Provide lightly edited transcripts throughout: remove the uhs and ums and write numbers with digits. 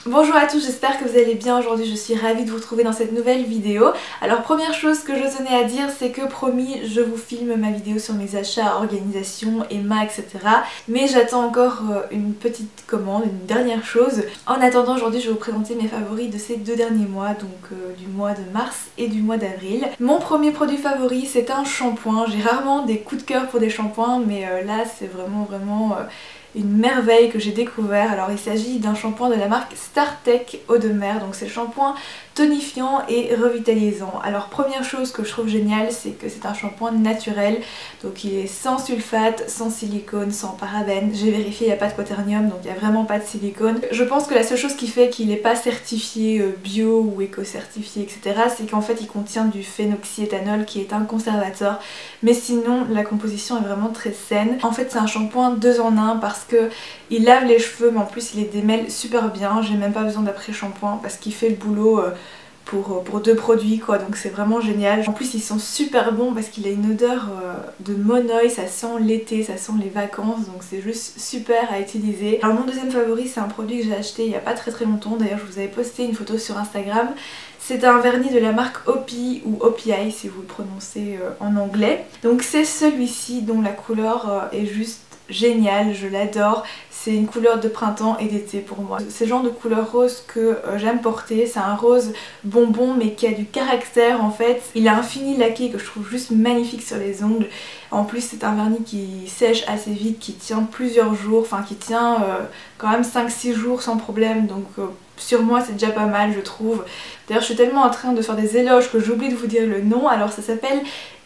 Bonjour à tous, j'espère que vous allez bien. Aujourd'hui je suis ravie de vous retrouver dans cette nouvelle vidéo. Alors première chose que je tenais à dire, c'est que promis je vous filme ma vidéo sur mes achats, organisation, Emma, etc. Mais j'attends encore une petite commande, une dernière chose. En attendant, aujourd'hui je vais vous présenter mes favoris de ces deux derniers mois, donc du mois de mars et du mois d'avril. Mon premier produit favori, c'est un shampoing. J'ai rarement des coups de cœur pour des shampoings, mais là c'est vraiment une merveille que j'ai découvert. Alors il s'agit d'un shampoing de la marque Startech Eau de Mer, donc c'est le shampoing tonifiant et revitalisant. Alors première chose que je trouve géniale, c'est que c'est un shampoing naturel, donc il est sans sulfate, sans silicone, sans parabènes. J'ai vérifié, il n'y a pas de quaternium, donc il n'y a vraiment pas de silicone. Je pense que la seule chose qui fait qu'il n'est pas certifié bio ou éco-certifié, etc., c'est qu'en fait il contient du phénoxyéthanol qui est un conservateur, mais sinon la composition est vraiment très saine. En fait c'est un shampoing 2 en 1 parce que il lave les cheveux, mais en plus il les démêle super bien. J'ai même pas besoin d'après-shampoing parce qu'il fait le boulot pour deux produits quoi, donc c'est vraiment génial. En plus ils sont super bons parce qu'il a une odeur de monoï, ça sent l'été, ça sent les vacances, donc c'est juste super à utiliser. Alors mon deuxième favori, c'est un produit que j'ai acheté il y a pas très longtemps, d'ailleurs je vous avais posté une photo sur Instagram. C'est un vernis de la marque Opi ou OPI si vous le prononcez en anglais. Donc c'est celui-ci dont la couleur est juste génial, je l'adore. C'est une couleur de printemps et d'été pour moi. C'est le genre de couleur rose que j'aime porter. C'est un rose bonbon mais qui a du caractère en fait. Il a un fini laqué que je trouve juste magnifique sur les ongles. En plus c'est un vernis qui sèche assez vite, qui tient plusieurs jours, enfin qui tient quand même 5-6 jours sans problème, donc sur moi c'est déjà pas mal je trouve. D'ailleurs je suis tellement en train de faire des éloges que j'oublie de vous dire le nom. Alors ça s'appelle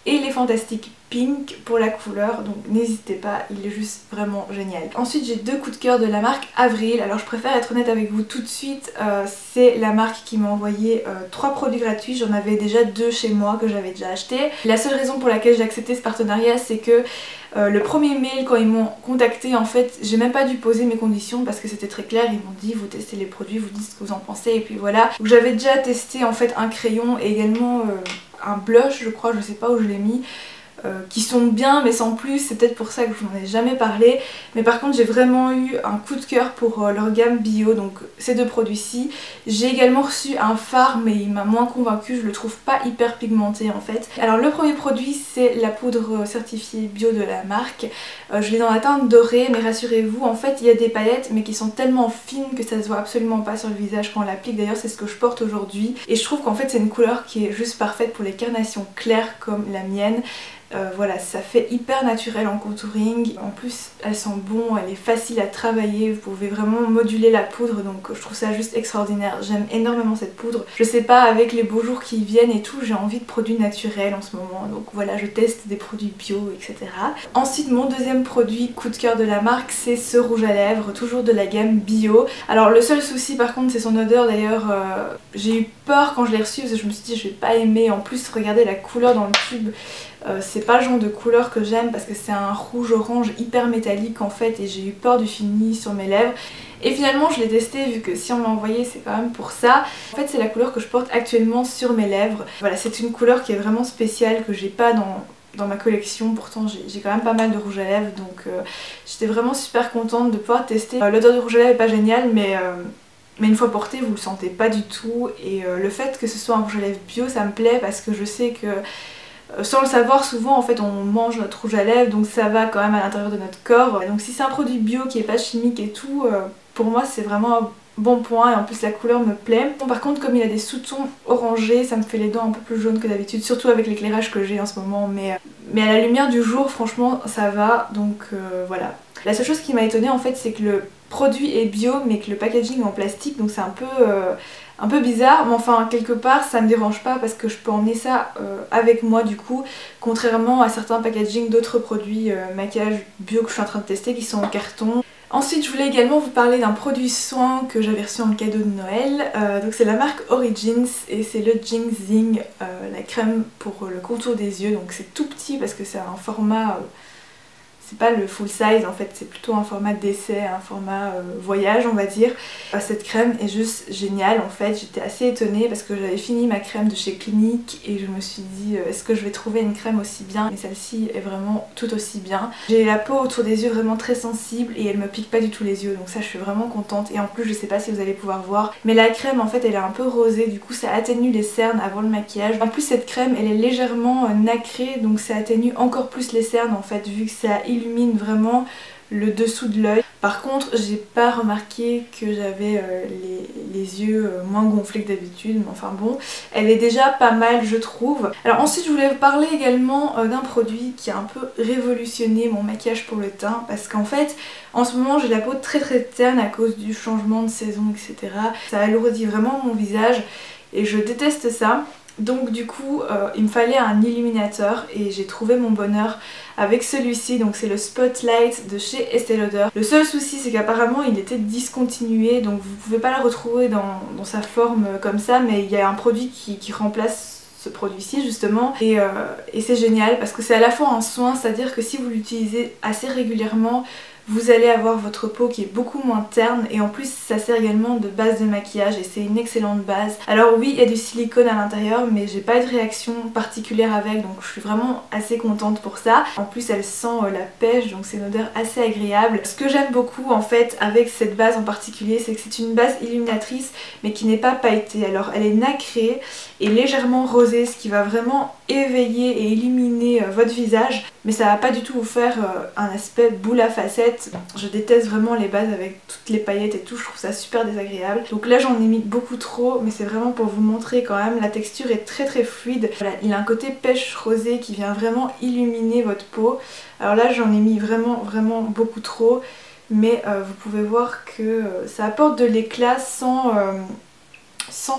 Elefantastic Pink pour la couleur, donc n'hésitez pas, il est juste vraiment génial. Ensuite j'ai deux coups de cœur de la marque Avril. Alors je préfère être honnête avec vous tout de suite, c'est la marque qui m'a envoyé 3 produits gratuits. J'en avais déjà 2 chez moi que j'avais déjà acheté. La seule raison pour laquelle j'ai accepté ce partenariat, c'est que le premier mail quand ils m'ont contacté, en fait j'ai même pas dû poser mes conditions parce que c'était très clair. Ils m'ont dit vous testez les produits, vous dites ce que vous en pensez et puis voilà. J'avais déjà testé en fait un crayon et également un blush je crois, je sais pas où je l'ai mis, qui sont bien mais sans plus, c'est peut-être pour ça que je n'en ai jamais parlé. Mais par contre j'ai vraiment eu un coup de cœur pour leur gamme bio, donc ces deux produits-ci. J'ai également reçu un fard mais il m'a moins convaincu, je le trouve pas hyper pigmenté en fait. Alors le premier produit c'est la poudre certifiée bio de la marque. Je l'ai dans la teinte dorée, mais rassurez-vous en fait il y a des paillettes mais qui sont tellement fines que ça se voit absolument pas sur le visage quand on l'applique. D'ailleurs c'est ce que je porte aujourd'hui et je trouve qu'en fait c'est une couleur qui est juste parfaite pour les carnations claires comme la mienne. Voilà, ça fait hyper naturel en contouring, en plus elle sent bon, elle est facile à travailler, vous pouvez vraiment moduler la poudre, donc je trouve ça juste extraordinaire. J'aime énormément cette poudre. Je sais pas, avec les beaux jours qui viennent et tout, j'ai envie de produits naturels en ce moment, donc voilà, je teste des produits bio, etc. Ensuite mon deuxième produit coup de cœur de la marque, c'est ce rouge à lèvres, toujours de la gamme bio. Alors le seul souci par contre c'est son odeur. D'ailleurs j'ai eu peur quand je l'ai reçu parce que je me suis dit je vais pas aimer. En plus regardez la couleur dans le tube, c'est pas le genre de couleur que j'aime parce que c'est un rouge orange hyper métallique en fait, et j'ai eu peur du fini sur mes lèvres. Et finalement je l'ai testé vu que si on m'a envoyé c'est quand même pour ça. En fait c'est la couleur que je porte actuellement sur mes lèvres. Voilà, c'est une couleur qui est vraiment spéciale que j'ai pas dans ma collection, pourtant j'ai quand même pas mal de rouge à lèvres, donc j'étais vraiment super contente de pouvoir tester. L'odeur du rouge à lèvres est pas géniale mais une fois porté vous le sentez pas du tout, et le fait que ce soit un rouge à lèvres bio ça me plaît parce que je sais que sans le savoir souvent en fait on mange notre rouge à lèvres donc ça va quand même à l'intérieur de notre corps. Donc si c'est un produit bio qui est pas chimique et tout, pour moi c'est vraiment un bon point, et en plus la couleur me plaît. Bon, par contre comme il a des sous-tons orangés ça me fait les dents un peu plus jaunes que d'habitude, surtout avec l'éclairage que j'ai en ce moment, mais à la lumière du jour franchement ça va, donc voilà. La seule chose qui m'a étonnée en fait c'est que le produit est bio mais que le packaging est en plastique, donc c'est un peu bizarre, mais enfin quelque part ça me dérange pas parce que je peux emmener ça avec moi du coup, contrairement à certains packaging d'autres produits maquillage bio que je suis en train de tester qui sont en carton. Ensuite je voulais également vous parler d'un produit soin que j'avais reçu en cadeau de Noël, donc c'est la marque Origins et c'est le Ginseng, la crème pour le contour des yeux. Donc c'est tout petit parce que c'est un format c'est pas le full size en fait, c'est plutôt un format d'essai, un format voyage on va dire. Cette crème est juste géniale en fait, j'étais assez étonnée parce que j'avais fini ma crème de chez Clinique et je me suis dit est-ce que je vais trouver une crème aussi bien, mais celle-ci est vraiment tout aussi bien. J'ai la peau autour des yeux vraiment très sensible et elle me pique pas du tout les yeux, donc ça je suis vraiment contente. Et en plus je sais pas si vous allez pouvoir voir, mais la crème en fait elle est un peu rosée, du coup ça atténue les cernes avant le maquillage. En plus cette crème elle est légèrement nacrée, donc ça atténue encore plus les cernes en fait, vu que ça illumine vraiment le dessous de l'œil. Par contre j'ai pas remarqué que j'avais les yeux moins gonflés que d'habitude, mais enfin bon, elle est déjà pas mal je trouve. Alors ensuite je voulais vous parler également d'un produit qui a un peu révolutionné mon maquillage pour le teint, parce qu'en fait en ce moment j'ai la peau très terne à cause du changement de saison etc. Ça alourdit vraiment mon visage et je déteste ça. Donc du coup il me fallait un illuminateur et j'ai trouvé mon bonheur avec celui-ci, donc c'est le Spotlight de chez Estée Lauder. Le seul souci c'est qu'apparemment il était discontinué, donc vous pouvez pas le retrouver dans sa forme comme ça, mais il y a un produit qui remplace ce produit-ci justement et c'est génial parce que c'est à la fois un soin, c'est-à-dire que si vous l'utilisez assez régulièrement vous allez avoir votre peau qui est beaucoup moins terne et en plus ça sert également de base de maquillage et c'est une excellente base. Alors oui il y a du silicone à l'intérieur mais j'ai pas eu de réaction particulière avec, donc je suis vraiment assez contente pour ça. En plus elle sent la pêche, donc c'est une odeur assez agréable. Ce que j'aime beaucoup en fait avec cette base en particulier c'est que c'est une base illuminatrice mais qui n'est pas pailletée. Alors elle est nacrée et légèrement rosée, ce qui va vraiment éveiller et illuminer votre visage, mais ça va pas du tout vous faire un aspect boule à facettes. Je déteste vraiment les bases avec toutes les paillettes et tout, je trouve ça super désagréable. Donc là j'en ai mis beaucoup trop, mais c'est vraiment pour vous montrer quand même, la texture est très fluide. Voilà, il a un côté pêche rosé qui vient vraiment illuminer votre peau. Alors là j'en ai mis vraiment beaucoup trop, mais vous pouvez voir que ça apporte de l'éclat sans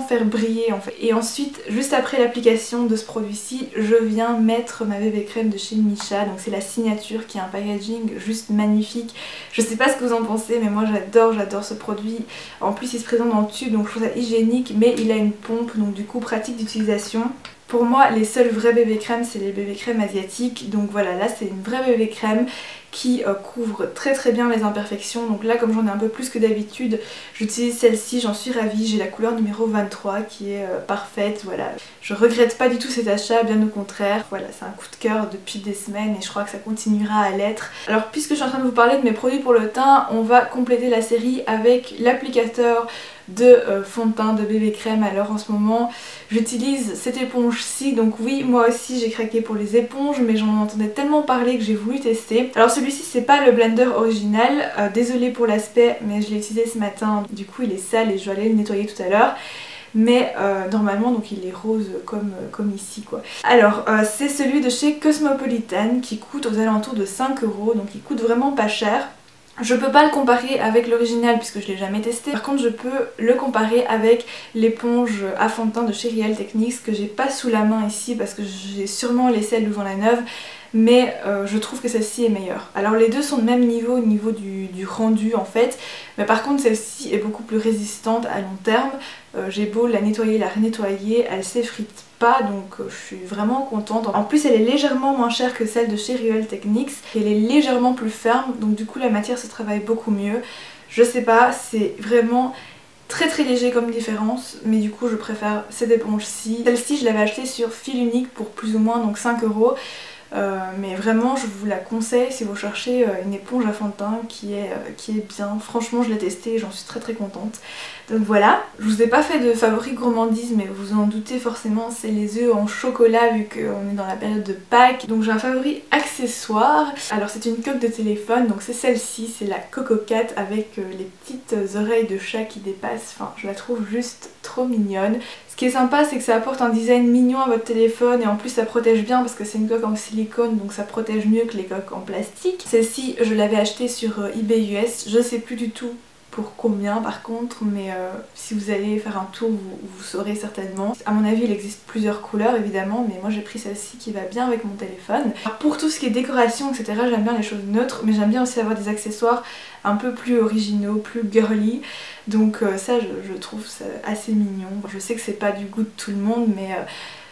faire briller en fait. Et ensuite, juste après l'application de ce produit-ci, je viens mettre ma bébé crème de chez Missha. Donc c'est la signature qui a un packaging juste magnifique. Je sais pas ce que vous en pensez, mais moi j'adore ce produit. En plus il se présente dans le tube, donc je trouve ça hygiénique, mais il a une pompe, donc du coup pratique d'utilisation. Pour moi les seules vraies bébé crèmes c'est les bébé crèmes asiatiques, donc voilà, là c'est une vraie bébé crème qui couvre très bien les imperfections. Donc là comme j'en ai un peu plus que d'habitude, j'utilise celle-ci, j'en suis ravie, j'ai la couleur numéro 23 qui est parfaite, voilà. Je regrette pas du tout cet achat, bien au contraire, voilà, c'est un coup de cœur depuis des semaines et je crois que ça continuera à l'être. Alors puisque je suis en train de vous parler de mes produits pour le teint, on va compléter la série avec l'applicateur de fond de teint de bébé crème. Alors en ce moment j'utilise cette éponge-ci, donc oui moi aussi j'ai craqué pour les éponges, mais j'en entendais tellement parler que j'ai voulu tester. Alors celui-ci c'est pas le blender original, désolée pour l'aspect mais je l'ai utilisé ce matin, du coup il est sale et je vais aller le nettoyer tout à l'heure. Mais normalement donc il est rose comme ici quoi. Alors c'est celui de chez Cosmopolitan qui coûte aux alentours de 5 €, donc il coûte vraiment pas cher. Je peux pas le comparer avec l'original puisque je l'ai jamais testé. Par contre je peux le comparer avec l'éponge à fond de teint de chez Real Techniques que j'ai pas sous la main ici parce que j'ai sûrement laissé celle devant la neuve, mais je trouve que celle-ci est meilleure. Alors les deux sont de même niveau au niveau du rendu en fait, mais par contre celle-ci est beaucoup plus résistante à long terme. J'ai beau la nettoyer, la renettoyer, elle s'effrite pas, donc je suis vraiment contente. En plus elle est légèrement moins chère que celle de chez Real Techniques, elle est légèrement plus ferme, donc du coup la matière se travaille beaucoup mieux. Je sais pas, c'est vraiment très léger comme différence, mais du coup je préfère cette éponge-ci. Celle-ci je l'avais achetée sur fil unique pour plus ou moins donc 5 €. Mais vraiment je vous la conseille si vous cherchez une éponge à fond de teint qui est bien. Franchement je l'ai testée et j'en suis très contente. Donc voilà, je vous ai pas fait de favoris gourmandise, mais vous en doutez forcément, c'est les œufs en chocolat vu qu'on est dans la période de Pâques. Donc j'ai un favori accessoire. Alors c'est une coque de téléphone, donc c'est celle-ci, c'est la Coco Cat avec les petites oreilles de chat qui dépassent. Enfin je la trouve juste trop mignonne. Ce qui est sympa c'est que ça apporte un design mignon à votre téléphone et en plus ça protège bien parce que c'est une coque en silicone, donc ça protège mieux que les coques en plastique. Celle-ci je l'avais achetée sur eBay US, je sais plus du tout pour combien par contre, mais si vous allez faire un tour vous saurez certainement. À mon avis il existe plusieurs couleurs évidemment, mais moi j'ai pris celle-ci qui va bien avec mon téléphone. Alors, pour tout ce qui est décoration etc, j'aime bien les choses neutres, mais j'aime bien aussi avoir des accessoires un peu plus originaux, plus girly, donc ça je trouve ça assez mignon. Je sais que c'est pas du goût de tout le monde, mais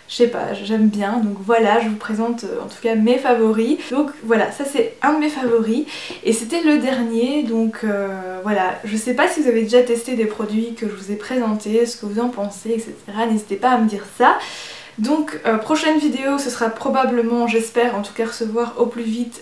je sais pas, j'aime bien. Donc voilà, je vous présente en tout cas mes favoris. Donc voilà, ça c'est un de mes favoris et c'était le dernier. Donc voilà, je sais pas si vous avez déjà testé des produits que je vous ai présentés, ce que vous en pensez, etc. N'hésitez pas à me dire ça. Donc prochaine vidéo, ce sera probablement, j'espère en tout cas recevoir au plus vite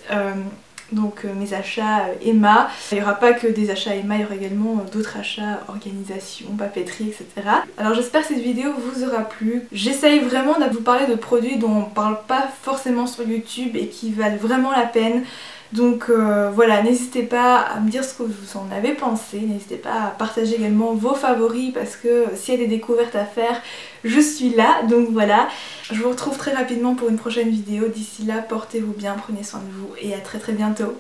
mes achats Emma. Il n'y aura pas que des achats Emma, il y aura également d'autres achats, organisation, papeterie, etc. Alors j'espère que cette vidéo vous aura plu. J'essaye vraiment de vous parler de produits dont on ne parle pas forcément sur YouTube et qui valent vraiment la peine. Donc voilà, n'hésitez pas à me dire ce que vous en avez pensé, n'hésitez pas à partager également vos favoris parce que s'il y a des découvertes à faire, je suis là. Donc voilà, je vous retrouve très rapidement pour une prochaine vidéo. D'ici là, portez-vous bien, prenez soin de vous et à très bientôt.